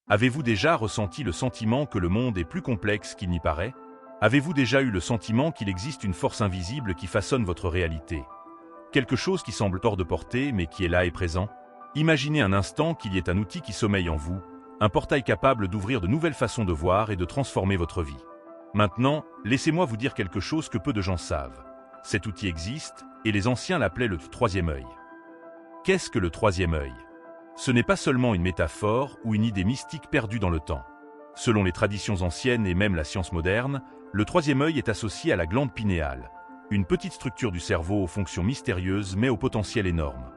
Avez-vous déjà ressenti le sentiment que le monde est plus complexe qu'il n'y paraît? Avez-vous déjà eu le sentiment qu'il existe une force invisible qui façonne votre réalité? Quelque chose qui semble hors de portée mais qui est là et présent? Imaginez un instant qu'il y ait un outil qui sommeille en vous, un portail capable d'ouvrir de nouvelles façons de voir et de transformer votre vie. Maintenant, laissez-moi vous dire quelque chose que peu de gens savent. Cet outil existe, et les anciens l'appelaient le troisième œil. Qu'est-ce que le troisième œil? Ce n'est pas seulement une métaphore ou une idée mystique perdue dans le temps. Selon les traditions anciennes et même la science moderne, le troisième œil est associé à la glande pinéale, une petite structure du cerveau aux fonctions mystérieuses mais au potentiel énorme.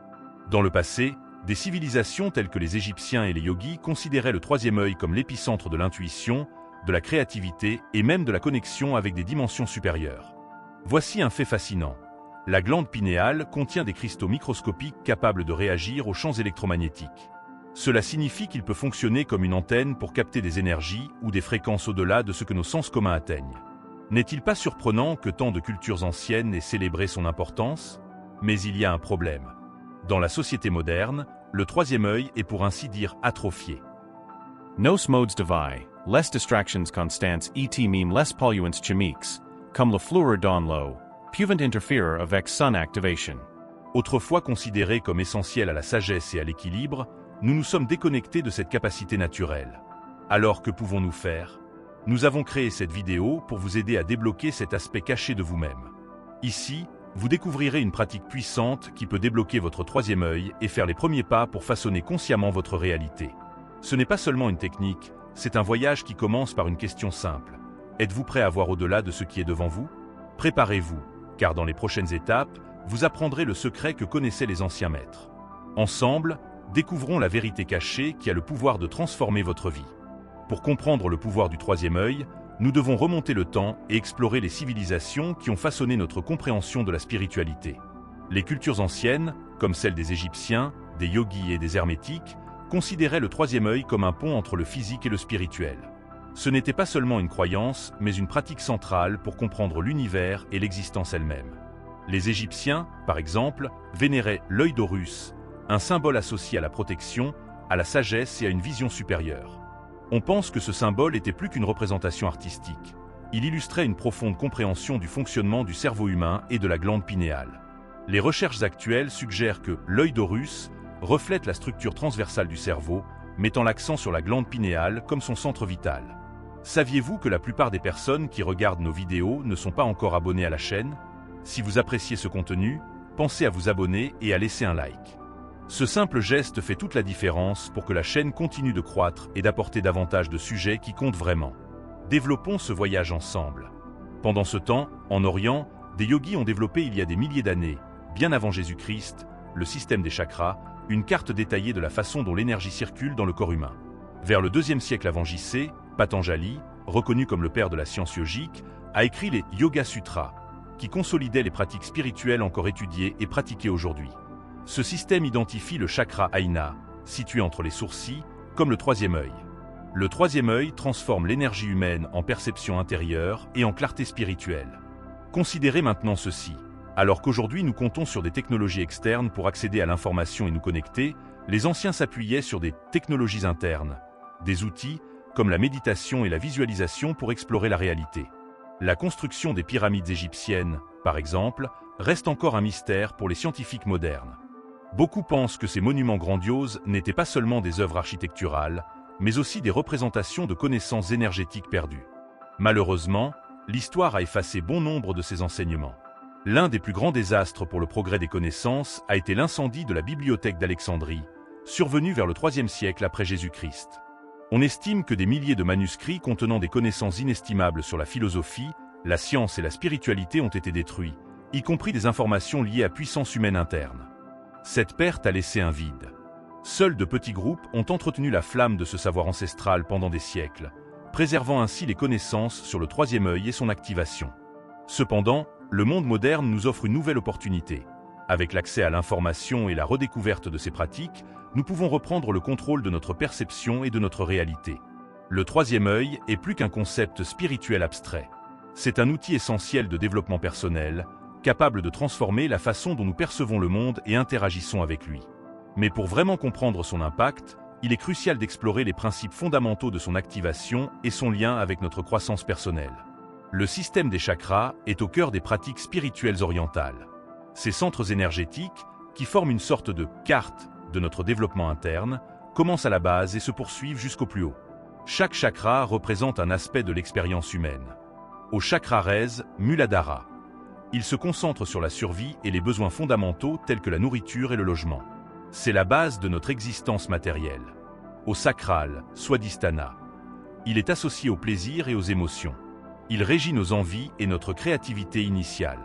Dans le passé, des civilisations telles que les Égyptiens et les yogis considéraient le troisième œil comme l'épicentre de l'intuition, de la créativité et même de la connexion avec des dimensions supérieures. Voici un fait fascinant. La glande pinéale contient des cristaux microscopiques capables de réagir aux champs électromagnétiques. Cela signifie qu'il peut fonctionner comme une antenne pour capter des énergies ou des fréquences au-delà de ce que nos sens communs atteignent. N'est-il pas surprenant que tant de cultures anciennes aient célébré son importance? Mais il y a un problème. Dans la société moderne, le troisième œil est pour ainsi dire atrophié. Nos modes devi, less distractions constants et même less polluants chimiques, comme le fluor dans l'eau, peuvent interférer avec son activation. Autrefois considérés comme essentiels à la sagesse et à l'équilibre, nous nous sommes déconnectés de cette capacité naturelle. Alors que pouvons-nous faire? Nous avons créé cette vidéo pour vous aider à débloquer cet aspect caché de vous-même. Ici, vous découvrirez une pratique puissante qui peut débloquer votre troisième œil et faire les premiers pas pour façonner consciemment votre réalité. Ce n'est pas seulement une technique, c'est un voyage qui commence par une question simple. Êtes-vous prêt à voir au-delà de ce qui est devant vous? Préparez-vous, car dans les prochaines étapes, vous apprendrez le secret que connaissaient les anciens maîtres. Ensemble, découvrons la vérité cachée qui a le pouvoir de transformer votre vie. Pour comprendre le pouvoir du troisième œil, nous devons remonter le temps et explorer les civilisations qui ont façonné notre compréhension de la spiritualité. Les cultures anciennes, comme celles des Égyptiens, des yogis et des hermétiques, considéraient le troisième œil comme un pont entre le physique et le spirituel. Ce n'était pas seulement une croyance, mais une pratique centrale pour comprendre l'univers et l'existence elle-même. Les Égyptiens, par exemple, vénéraient l'œil d'Horus, un symbole associé à la protection, à la sagesse et à une vision supérieure. On pense que ce symbole était plus qu'une représentation artistique. Il illustrait une profonde compréhension du fonctionnement du cerveau humain et de la glande pinéale. Les recherches actuelles suggèrent que l'œil d'Horus reflète la structure transversale du cerveau, mettant l'accent sur la glande pinéale comme son centre vital. Saviez-vous que la plupart des personnes qui regardent nos vidéos ne sont pas encore abonnées à la chaîne? Si vous appréciez ce contenu, pensez à vous abonner et à laisser un like. Ce simple geste fait toute la différence pour que la chaîne continue de croître et d'apporter davantage de sujets qui comptent vraiment. Développons ce voyage ensemble. Pendant ce temps, en Orient, des yogis ont développé il y a des milliers d'années, bien avant Jésus-Christ, le système des chakras, une carte détaillée de la façon dont l'énergie circule dans le corps humain. Vers le 2e siècle avant JC, Patanjali, reconnu comme le père de la science yogique, a écrit les Yoga Sutras, qui consolidaient les pratiques spirituelles encore étudiées et pratiquées aujourd'hui. Ce système identifie le chakra Ajna, situé entre les sourcils, comme le troisième œil. Le troisième œil transforme l'énergie humaine en perception intérieure et en clarté spirituelle. Considérez maintenant ceci. Alors qu'aujourd'hui nous comptons sur des technologies externes pour accéder à l'information et nous connecter, les anciens s'appuyaient sur des technologies internes, des outils comme la méditation et la visualisation pour explorer la réalité. La construction des pyramides égyptiennes, par exemple, reste encore un mystère pour les scientifiques modernes. Beaucoup pensent que ces monuments grandioses n'étaient pas seulement des œuvres architecturales, mais aussi des représentations de connaissances énergétiques perdues. Malheureusement, l'histoire a effacé bon nombre de ces enseignements. L'un des plus grands désastres pour le progrès des connaissances a été l'incendie de la bibliothèque d'Alexandrie, survenu vers le 3e siècle après Jésus-Christ. On estime que des milliers de manuscrits contenant des connaissances inestimables sur la philosophie, la science et la spiritualité ont été détruits, y compris des informations liées à puissance humaine interne. Cette perte a laissé un vide. Seuls de petits groupes ont entretenu la flamme de ce savoir ancestral pendant des siècles, préservant ainsi les connaissances sur le troisième œil et son activation. Cependant, le monde moderne nous offre une nouvelle opportunité. Avec l'accès à l'information et la redécouverte de ces pratiques, nous pouvons reprendre le contrôle de notre perception et de notre réalité. Le troisième œil est plus qu'un concept spirituel abstrait. C'est un outil essentiel de développement personnel, capable de transformer la façon dont nous percevons le monde et interagissons avec lui. Mais pour vraiment comprendre son impact, il est crucial d'explorer les principes fondamentaux de son activation et son lien avec notre croissance personnelle. Le système des chakras est au cœur des pratiques spirituelles orientales. Ces centres énergétiques, qui forment une sorte de carte de notre développement interne, commencent à la base et se poursuivent jusqu'au plus haut. Chaque chakra représente un aspect de l'expérience humaine. Au chakra Rez, Muladhara, il se concentre sur la survie et les besoins fondamentaux tels que la nourriture et le logement. C'est la base de notre existence matérielle. Au sacral, Swadhisthana, il est associé au plaisir et aux émotions. Il régit nos envies et notre créativité initiale.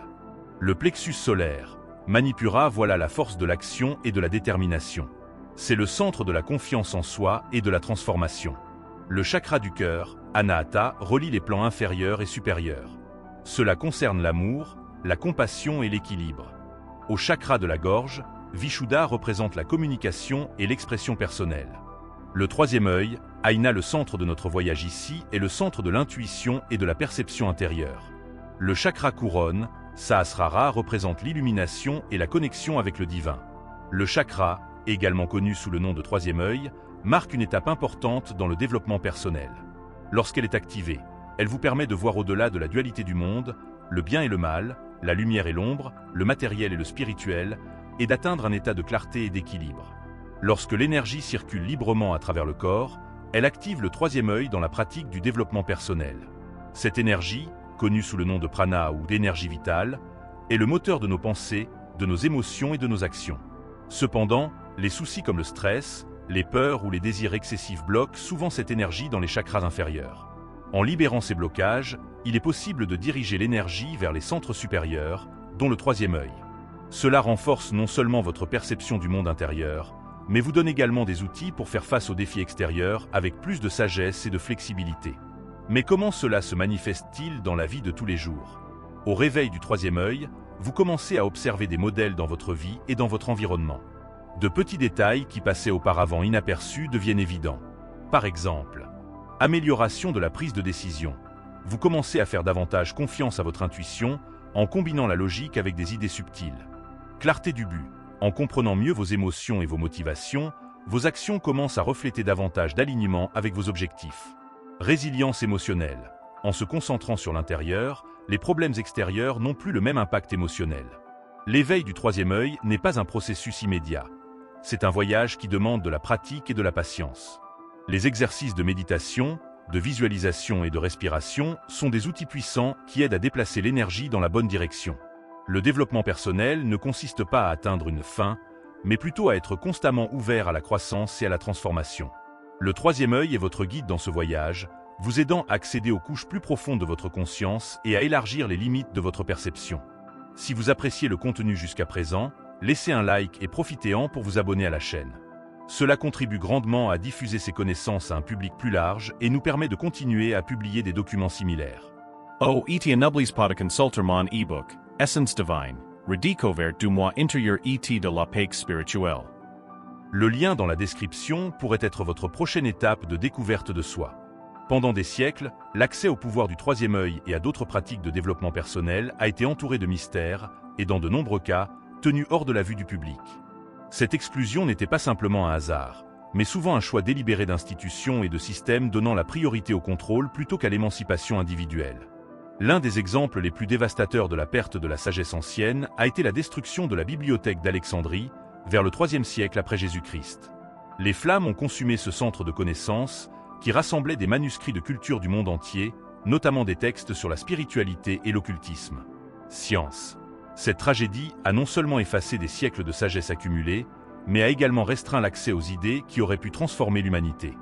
Le plexus solaire, Manipura, voilà la force de l'action et de la détermination. C'est le centre de la confiance en soi et de la transformation. Le chakra du cœur, Anahata, relie les plans inférieurs et supérieurs. Cela concerne l'amour, la compassion et l'équilibre. Au chakra de la gorge, Vishuddha représente la communication et l'expression personnelle. Le troisième œil, Aina, le centre de notre voyage ici, est le centre de l'intuition et de la perception intérieure. Le chakra couronne, Sahasrara, représente l'illumination et la connexion avec le divin. Le chakra, également connu sous le nom de troisième œil, marque une étape importante dans le développement personnel. Lorsqu'elle est activée, elle vous permet de voir au-delà de la dualité du monde, le bien et le mal, la lumière et l'ombre, le matériel et le spirituel, et d'atteindre un état de clarté et d'équilibre. Lorsque l'énergie circule librement à travers le corps, elle active le troisième œil dans la pratique du développement personnel. Cette énergie, connue sous le nom de prana ou d'énergie vitale, est le moteur de nos pensées, de nos émotions et de nos actions. Cependant, les soucis comme le stress, les peurs ou les désirs excessifs bloquent souvent cette énergie dans les chakras inférieurs. En libérant ces blocages, il est possible de diriger l'énergie vers les centres supérieurs, dont le troisième œil. Cela renforce non seulement votre perception du monde intérieur, mais vous donne également des outils pour faire face aux défis extérieurs avec plus de sagesse et de flexibilité. Mais comment cela se manifeste-t-il dans la vie de tous les jours? Au réveil du troisième œil, vous commencez à observer des modèles dans votre vie et dans votre environnement. De petits détails qui passaient auparavant inaperçus deviennent évidents. Par exemple, amélioration de la prise de décision. Vous commencez à faire davantage confiance à votre intuition en combinant la logique avec des idées subtiles. Clarté du but. En comprenant mieux vos émotions et vos motivations, vos actions commencent à refléter davantage d'alignement avec vos objectifs. Résilience émotionnelle. En se concentrant sur l'intérieur, les problèmes extérieurs n'ont plus le même impact émotionnel. L'éveil du troisième œil n'est pas un processus immédiat. C'est un voyage qui demande de la pratique et de la patience. Les exercices de méditation, de visualisation et de respiration sont des outils puissants qui aident à déplacer l'énergie dans la bonne direction. Le développement personnel ne consiste pas à atteindre une fin, mais plutôt à être constamment ouvert à la croissance et à la transformation. Le troisième œil est votre guide dans ce voyage, vous aidant à accéder aux couches plus profondes de votre conscience et à élargir les limites de votre perception. Si vous appréciez le contenu jusqu'à présent, laissez un like et profitez-en pour vous abonner à la chaîne. Cela contribue grandement à diffuser ces connaissances à un public plus large et nous permet de continuer à publier des documents similaires. Et nublis pada consultermon ebook, Essence Divine, redécouvert du mois intérieur et de la paix spirituelle. Le lien dans la description pourrait être votre prochaine étape de découverte de soi. Pendant des siècles, l'accès au pouvoir du troisième œil et à d'autres pratiques de développement personnel a été entouré de mystères et, dans de nombreux cas, tenu hors de la vue du public. Cette exclusion n'était pas simplement un hasard, mais souvent un choix délibéré d'institutions et de systèmes donnant la priorité au contrôle plutôt qu'à l'émancipation individuelle. L'un des exemples les plus dévastateurs de la perte de la sagesse ancienne a été la destruction de la bibliothèque d'Alexandrie, vers le IIIe siècle après Jésus-Christ. Les flammes ont consumé ce centre de connaissances qui rassemblait des manuscrits de culture du monde entier, notamment des textes sur la spiritualité et l'occultisme. Science. Cette tragédie a non seulement effacé des siècles de sagesse accumulée, mais a également restreint l'accès aux idées qui auraient pu transformer l'humanité.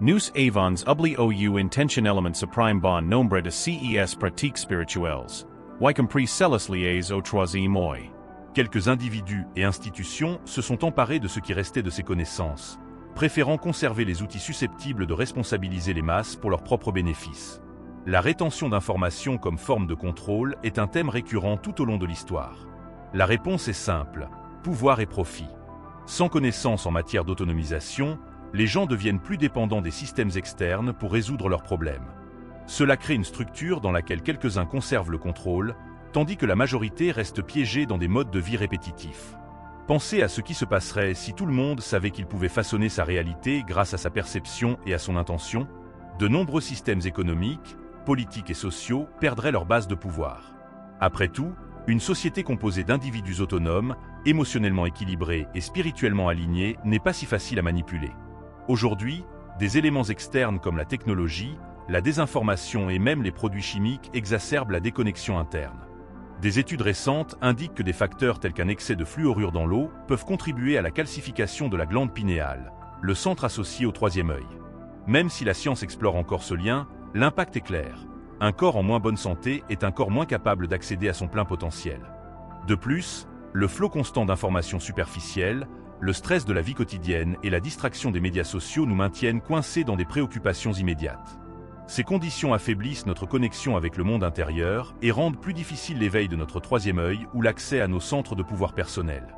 Nous avons oublié ou intention elements supreme bon nombre de ces pratiques spirituelles, y compris celles liées au troisième œil. Quelques individus et institutions se sont emparés de ce qui restait de ces connaissances, préférant conserver les outils susceptibles de responsabiliser les masses pour leurs propres bénéfices. La rétention d'informations comme forme de contrôle est un thème récurrent tout au long de l'histoire. La réponse est simple, pouvoir et profit. Sans connaissance en matière d'autonomisation, les gens deviennent plus dépendants des systèmes externes pour résoudre leurs problèmes. Cela crée une structure dans laquelle quelques-uns conservent le contrôle, tandis que la majorité reste piégée dans des modes de vie répétitifs. Pensez à ce qui se passerait si tout le monde savait qu'il pouvait façonner sa réalité grâce à sa perception et à son intention. De nombreux systèmes économiques, politiques et sociaux perdraient leur base de pouvoir. Après tout, une société composée d'individus autonomes, émotionnellement équilibrés et spirituellement alignés n'est pas si facile à manipuler. Aujourd'hui, des éléments externes comme la technologie, la désinformation et même les produits chimiques exacerbent la déconnexion interne. Des études récentes indiquent que des facteurs tels qu'un excès de fluorure dans l'eau peuvent contribuer à la calcification de la glande pinéale, le centre associé au troisième œil. Même si la science explore encore ce lien, l'impact est clair. Un corps en moins bonne santé est un corps moins capable d'accéder à son plein potentiel. De plus, le flot constant d'informations superficielles, le stress de la vie quotidienne et la distraction des médias sociaux nous maintiennent coincés dans des préoccupations immédiates. Ces conditions affaiblissent notre connexion avec le monde intérieur et rendent plus difficile l'éveil de notre troisième œil ou l'accès à nos centres de pouvoir personnel.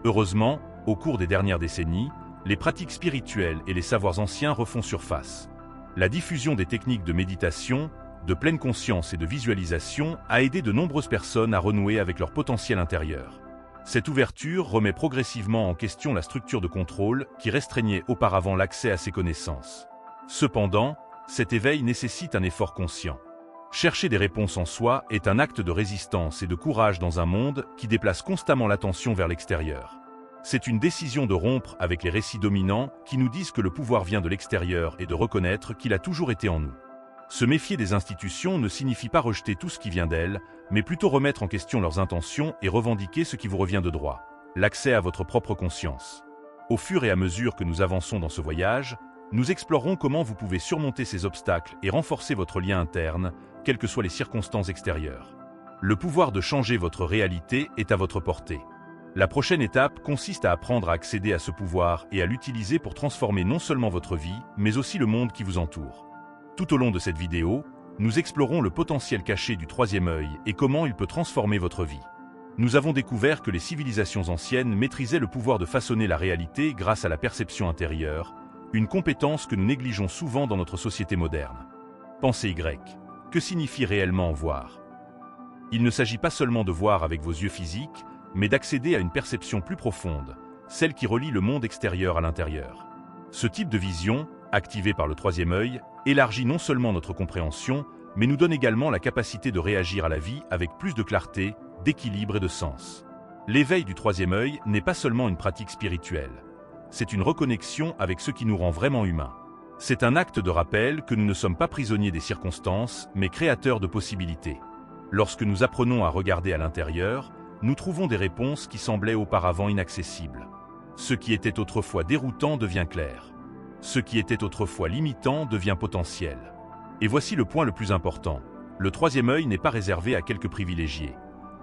Heureusement, au cours des dernières décennies, les pratiques spirituelles et les savoirs anciens refont surface. La diffusion des techniques de méditation, de pleine conscience et de visualisation a aidé de nombreuses personnes à renouer avec leur potentiel intérieur. Cette ouverture remet progressivement en question la structure de contrôle qui restreignait auparavant l'accès à ces connaissances. Cependant, cet éveil nécessite un effort conscient. Chercher des réponses en soi est un acte de résistance et de courage dans un monde qui déplace constamment l'attention vers l'extérieur. C'est une décision de rompre avec les récits dominants qui nous disent que le pouvoir vient de l'extérieur et de reconnaître qu'il a toujours été en nous. Se méfier des institutions ne signifie pas rejeter tout ce qui vient d'elles, mais plutôt remettre en question leurs intentions et revendiquer ce qui vous revient de droit, l'accès à votre propre conscience. Au fur et à mesure que nous avançons dans ce voyage, nous explorerons comment vous pouvez surmonter ces obstacles et renforcer votre lien interne, quelles que soient les circonstances extérieures. Le pouvoir de changer votre réalité est à votre portée. La prochaine étape consiste à apprendre à accéder à ce pouvoir et à l'utiliser pour transformer non seulement votre vie, mais aussi le monde qui vous entoure. Tout au long de cette vidéo, nous explorons le potentiel caché du troisième œil et comment il peut transformer votre vie. Nous avons découvert que les civilisations anciennes maîtrisaient le pouvoir de façonner la réalité grâce à la perception intérieure, une compétence que nous négligeons souvent dans notre société moderne. Pensée Y. Que signifie réellement voir? Il ne s'agit pas seulement de voir avec vos yeux physiques, mais d'accéder à une perception plus profonde, celle qui relie le monde extérieur à l'intérieur. Ce type de vision, activée par le troisième œil, élargit non seulement notre compréhension, mais nous donne également la capacité de réagir à la vie avec plus de clarté, d'équilibre et de sens. L'éveil du troisième œil n'est pas seulement une pratique spirituelle. C'est une reconnexion avec ce qui nous rend vraiment humains. C'est un acte de rappel que nous ne sommes pas prisonniers des circonstances, mais créateurs de possibilités. Lorsque nous apprenons à regarder à l'intérieur, nous trouvons des réponses qui semblaient auparavant inaccessibles. Ce qui était autrefois déroutant devient clair. Ce qui était autrefois limitant devient potentiel. Et voici le point le plus important. Le troisième œil n'est pas réservé à quelques privilégiés.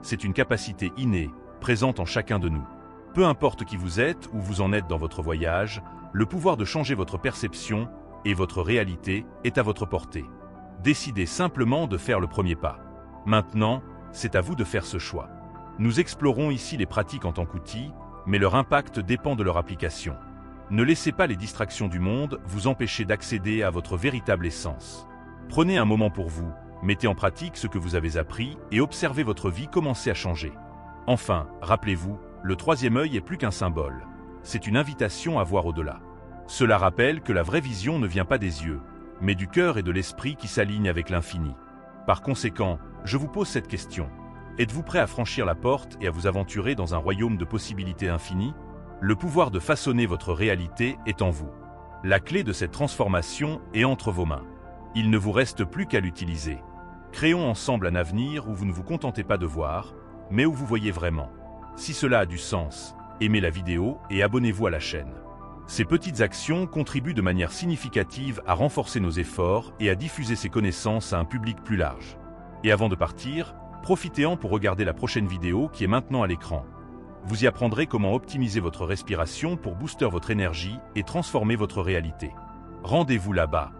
C'est une capacité innée, présente en chacun de nous. Peu importe qui vous êtes ou vous en êtes dans votre voyage, le pouvoir de changer votre perception et votre réalité est à votre portée. Décidez simplement de faire le premier pas. Maintenant, c'est à vous de faire ce choix. Nous explorons ici les pratiques en tant qu'outils, mais leur impact dépend de leur application. Ne laissez pas les distractions du monde vous empêcher d'accéder à votre véritable essence. Prenez un moment pour vous, mettez en pratique ce que vous avez appris et observez votre vie commencer à changer. Enfin, rappelez-vous, le troisième œil est plus qu'un symbole. C'est une invitation à voir au-delà. Cela rappelle que la vraie vision ne vient pas des yeux, mais du cœur et de l'esprit qui s'alignent avec l'infini. Par conséquent, je vous pose cette question. Êtes-vous prêt à franchir la porte et à vous aventurer dans un royaume de possibilités infinies? Le pouvoir de façonner votre réalité est en vous. La clé de cette transformation est entre vos mains. Il ne vous reste plus qu'à l'utiliser. Créons ensemble un avenir où vous ne vous contentez pas de voir, mais où vous voyez vraiment. Si cela a du sens, aimez la vidéo et abonnez-vous à la chaîne. Ces petites actions contribuent de manière significative à renforcer nos efforts et à diffuser ces connaissances à un public plus large. Et avant de partir, profitez-en pour regarder la prochaine vidéo qui est maintenant à l'écran. Vous y apprendrez comment optimiser votre respiration pour booster votre énergie et transformer votre réalité. Rendez-vous là-bas.